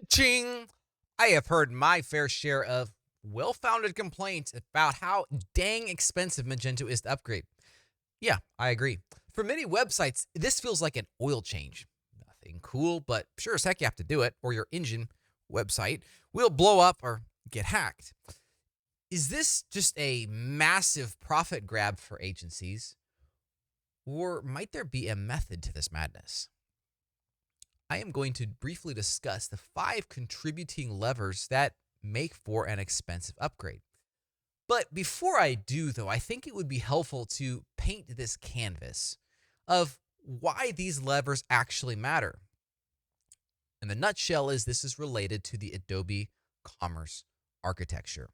Ching! I have heard my fair share of well founded complaints about how dang expensive Magento is to upgrade. Yeah, I agree. For many websites, this feels like an oil change. Nothing cool, but sure as heck you have to do it, or your engine website will blow up or get hacked. Is this just a massive profit grab for agencies, or might there be a method to this madness? I am going to briefly discuss the 5 contributing levers that make for an expensive upgrade. But before I do, though, I think it would be helpful to paint this canvas of why these levers actually matter. And the nutshell is this is related to the Adobe Commerce Architecture.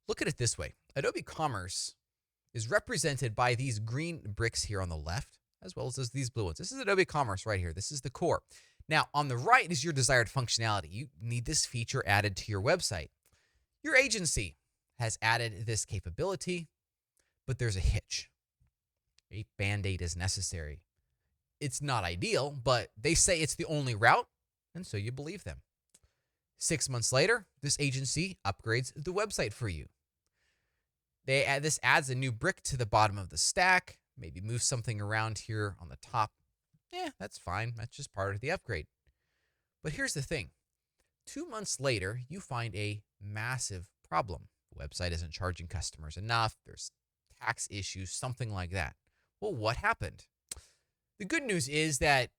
Look at it this way. Adobe Commerce is represented by these green bricks here on the left, as well as these blue ones. This is Adobe Commerce right here. This is the core. Now, on the right is your desired functionality. You need this feature added to your website. Your agency has added this capability, but there's a hitch. A band-aid is necessary. It's not ideal, but they say it's the only route, and so you believe them. 6 months later, this agency upgrades the website for you. This adds a new brick to the bottom of the stack, maybe move something around here on the top. That's fine. That's just part of the upgrade. But here's the thing. 2 months later, you find a massive problem. The website isn't charging customers enough. There's tax issues, something like that. Well, what happened? The good news is that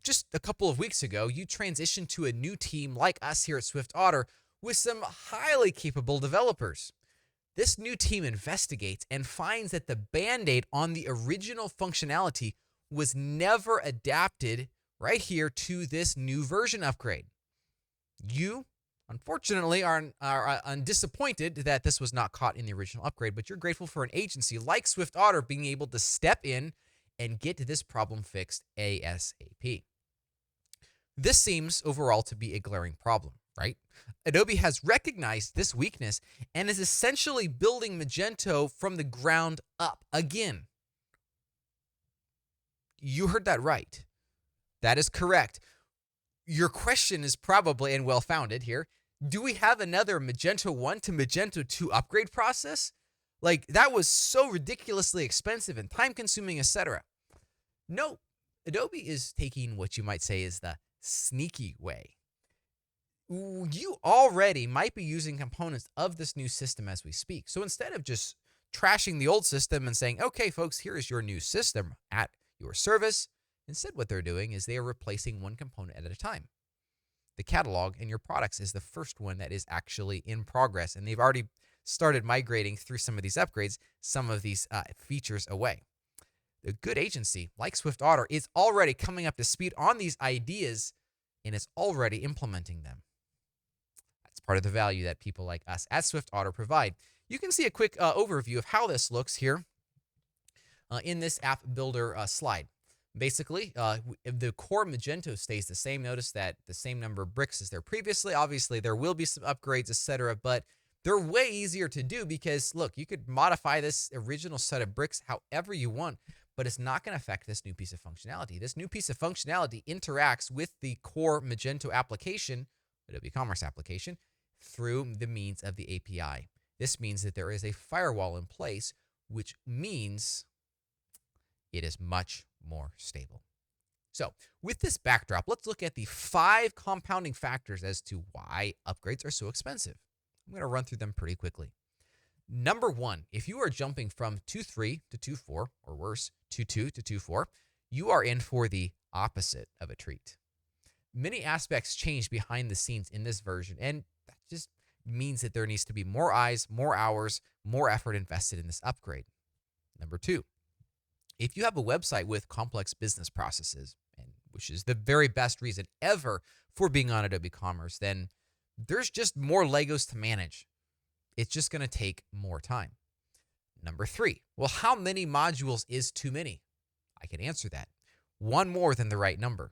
just a couple of weeks ago, you transitioned to a new team like us here at SwiftOtter with some highly capable developers. This new team investigates and finds that the band-aid on the original functionality was never adapted right here to this new version upgrade. You, unfortunately, are disappointed that this was not caught in the original upgrade, but you're grateful for an agency like SwiftOtter being able to step in and get this problem fixed ASAP. This seems overall to be a glaring problem, right? Adobe has recognized this weakness and is essentially building Magento from the ground up again. You heard that right. That is correct. Your question is probably, and well-founded here, do we have another Magento 1 to Magento 2 upgrade process? Like, that was so ridiculously expensive and time-consuming, etc. No, Adobe is taking what you might say is the sneaky way. You already might be using components of this new system as we speak. So instead of just trashing the old system and saying, okay, folks, here is your new system at your service, instead what they're doing is they are replacing one component at a time. The catalog in your products is the first one that is actually in progress, and they've already started migrating through some of these upgrades, some of these features away. A good agency like SwiftOtter is already coming up to speed on these ideas and is already implementing them. That's part of the value that people like us at SwiftOtter provide. You can see a quick overview of how this looks here in this app builder slide. Basically, the core Magento stays the same. Notice that the same number of bricks as there previously. Obviously, there will be some upgrades, etc., but they're way easier to do because, look, you could modify this original set of bricks however you want, but it's not going to affect this new piece of functionality. This new piece of functionality interacts with the core Magento application, Adobe Commerce application, through the means of the API. This means that there is a firewall in place, which means it is much more stable. So with this backdrop, let's look at the 5 compounding factors as to why upgrades are so expensive. I'm going to run through them pretty quickly. Number 1, if you are jumping from 2.3 to 2.4, or worse, 2.2 to 2.4, you are in for the opposite of a treat. Many aspects change behind the scenes in this version, and that just means that there needs to be more eyes, more hours, more effort invested in this upgrade. Number 2, if you have a website with complex business processes, and which is the very best reason ever for being on Adobe Commerce, then there's just more Legos to manage. It's just going to take more time. Number 3, well, how many modules is too many? I can answer that. One more than the right number.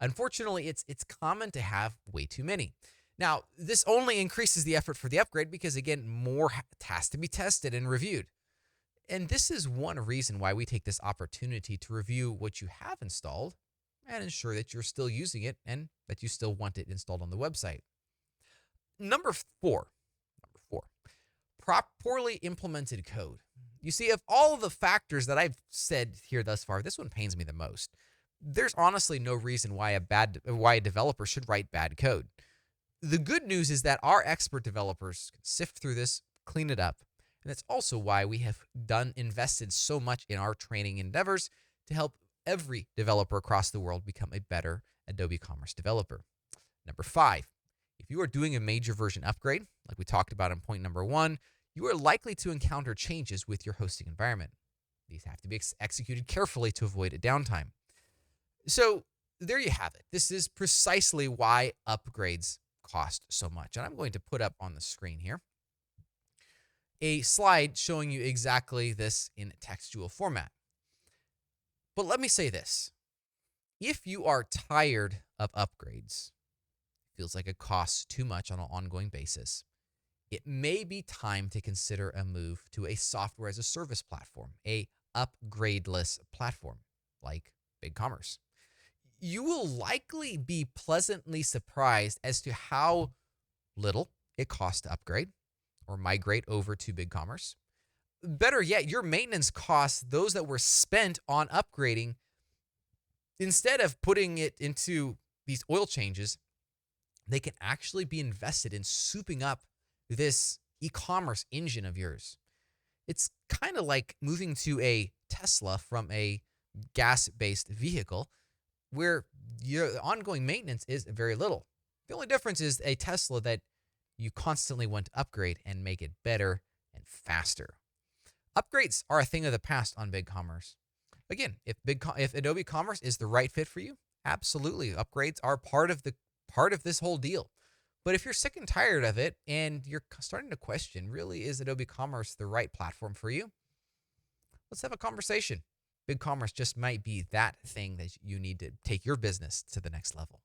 Unfortunately, it's common to have way too many. Now, this only increases the effort for the upgrade because, again, more has to be tested and reviewed. And this is one reason why we take this opportunity to review what you have installed and ensure that you're still using it and that you still want it installed on the website. Number four, poorly implemented code. You see, of all of the factors that I've said here thus far, this one pains me the most. There's honestly no reason why a developer should write bad code. The good news is that our expert developers can sift through this, clean it up, and that's also why we have invested so much in our training endeavors to help every developer across the world become a better Adobe Commerce developer. Number 5, if you are doing a major version upgrade, like we talked about in point number 1, you are likely to encounter changes with your hosting environment. These have to be executed carefully to avoid a downtime. So there you have it. This is precisely why upgrades cost so much. And I'm going to put up on the screen here a slide showing you exactly this in textual format. But let me say this. If you are tired of upgrades, feels like it costs too much on an ongoing basis, it may be time to consider a move to a software as a service platform, a upgradeless platform like BigCommerce. You will likely be pleasantly surprised as to how little it costs to upgrade or migrate over to BigCommerce. Better yet, your maintenance costs, those that were spent on upgrading, instead of putting it into these oil changes, they can actually be invested in souping up this e-commerce engine of yours. It's kind of like moving to a Tesla from a gas-based vehicle where your ongoing maintenance is very little. The only difference is a Tesla that you constantly want to upgrade and make it better and faster. Upgrades are a thing of the past on BigCommerce. Again, if Adobe Commerce is the right fit for you, absolutely, upgrades are part of this whole deal. But if you're sick and tired of it and you're starting to question, really, is Adobe Commerce the right platform for you? Let's have a conversation. BigCommerce just might be that thing that you need to take your business to the next level.